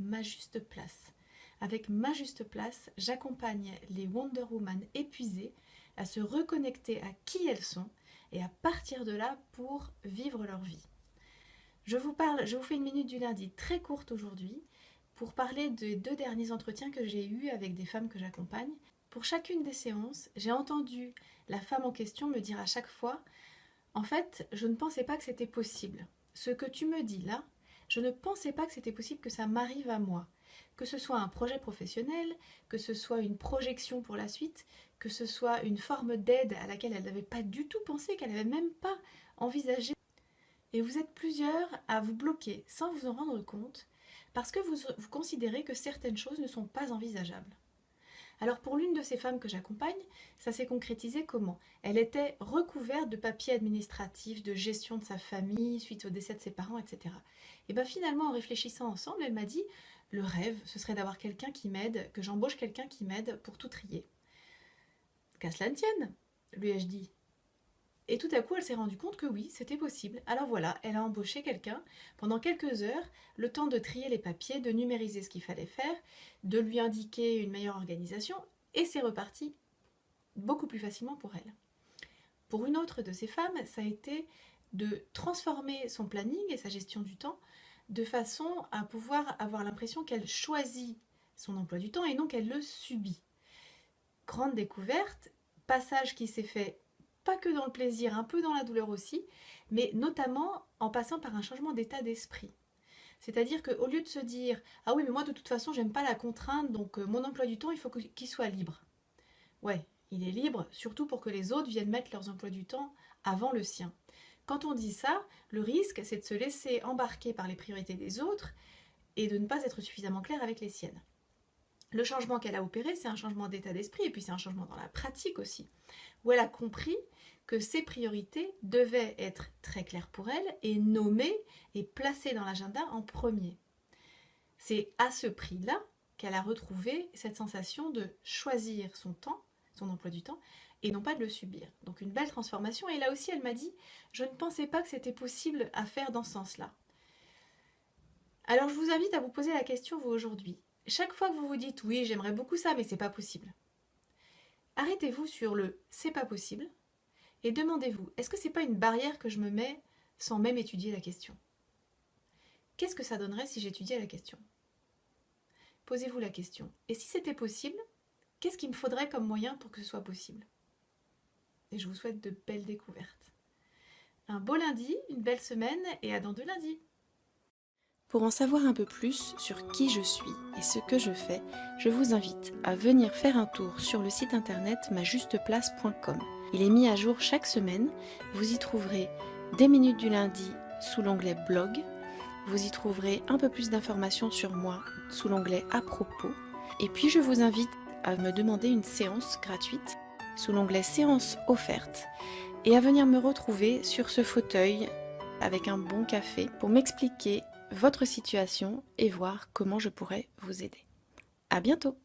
Ma Juste Place. Avec Ma Juste Place, j'accompagne les Wonder Woman épuisées à se reconnecter à qui elles sont et à partir de là pour vivre leur vie. Je vous fais une minute du lundi très courte aujourd'hui pour parler des 2 derniers entretiens que j'ai eus avec des femmes que j'accompagne. Pour chacune des séances, j'ai entendu la femme en question me dire à chaque fois « En fait, je ne pensais pas que c'était possible. Ce que tu me dis là, je ne pensais pas que c'était possible que ça m'arrive à moi. Que ce soit un projet professionnel, que ce soit une projection pour la suite, que ce soit une forme d'aide à laquelle elle n'avait pas du tout pensé, qu'elle n'avait même pas envisagé. Et vous êtes plusieurs à vous bloquer sans vous en rendre compte parce que vous considérez que certaines choses ne sont pas envisageables. Alors pour l'une de ces femmes que j'accompagne, ça s'est concrétisé comment? Elle était recouverte de papiers administratifs, de gestion de sa famille, suite au décès de ses parents, etc. Et bien finalement, en réfléchissant ensemble, elle m'a dit « Le rêve, ce serait d'avoir quelqu'un qui m'aide, que j'embauche quelqu'un qui m'aide pour tout trier. » Qu'à cela ne tienne, lui ai-je dit. Et tout à coup, elle s'est rendue compte que oui, c'était possible. Alors voilà, elle a embauché quelqu'un pendant quelques heures, le temps de trier les papiers, de numériser ce qu'il fallait faire, de lui indiquer une meilleure organisation, et c'est reparti beaucoup plus facilement pour elle. Pour une autre de ces femmes, ça a été de transformer son planning et sa gestion du temps de façon à pouvoir avoir l'impression qu'elle choisit son emploi du temps et non qu'elle le subit. Grande découverte, passage qui s'est fait pas que dans le plaisir, un peu dans la douleur aussi, mais notamment en passant par un changement d'état d'esprit. C'est-à-dire qu'au lieu de se dire « Ah oui, mais moi de toute façon, j'aime pas la contrainte, donc mon emploi du temps, il faut qu'il soit libre. » Ouais, il est libre, surtout pour que les autres viennent mettre leurs emplois du temps avant le sien. Quand on dit ça, le risque, c'est de se laisser embarquer par les priorités des autres et de ne pas être suffisamment clair avec les siennes. Le changement qu'elle a opéré, c'est un changement d'état d'esprit et puis c'est un changement dans la pratique aussi, où elle a compris que ses priorités devaient être très claires pour elle et nommées et placées dans l'agenda en premier. C'est à ce prix-là qu'elle a retrouvé cette sensation de choisir son temps, son emploi du temps, et non pas de le subir. Donc une belle transformation. Et là aussi, elle m'a dit « Je ne pensais pas que c'était possible à faire dans ce sens-là. » Alors je vous invite à vous poser la question, vous, aujourd'hui. Chaque fois que vous vous dites « Oui, j'aimerais beaucoup ça, mais c'est pas possible », arrêtez-vous sur le « c'est pas possible » et demandez-vous « Est-ce que c'est pas une barrière que je me mets sans même étudier la question ?» Qu'est-ce que ça donnerait si j'étudiais la question? Posez-vous la question. Et si c'était possible, qu'est-ce qu'il me faudrait comme moyen pour que ce soit possible? Et je vous souhaite de belles découvertes. Un beau lundi, une belle semaine et à dans 2 lundis. Pour en savoir un peu plus sur qui je suis et ce que je fais, je vous invite à venir faire un tour sur le site internet majusteplace.com. Il est mis à jour chaque semaine. Vous y trouverez des minutes du lundi sous l'onglet blog. Vous y trouverez un peu plus d'informations sur moi sous l'onglet à propos. Et puis je vous invite à me demander une séance gratuite sous l'onglet séance offerte et à venir me retrouver sur ce fauteuil avec un bon café pour m'expliquer votre situation et voir comment je pourrais vous aider. À bientôt!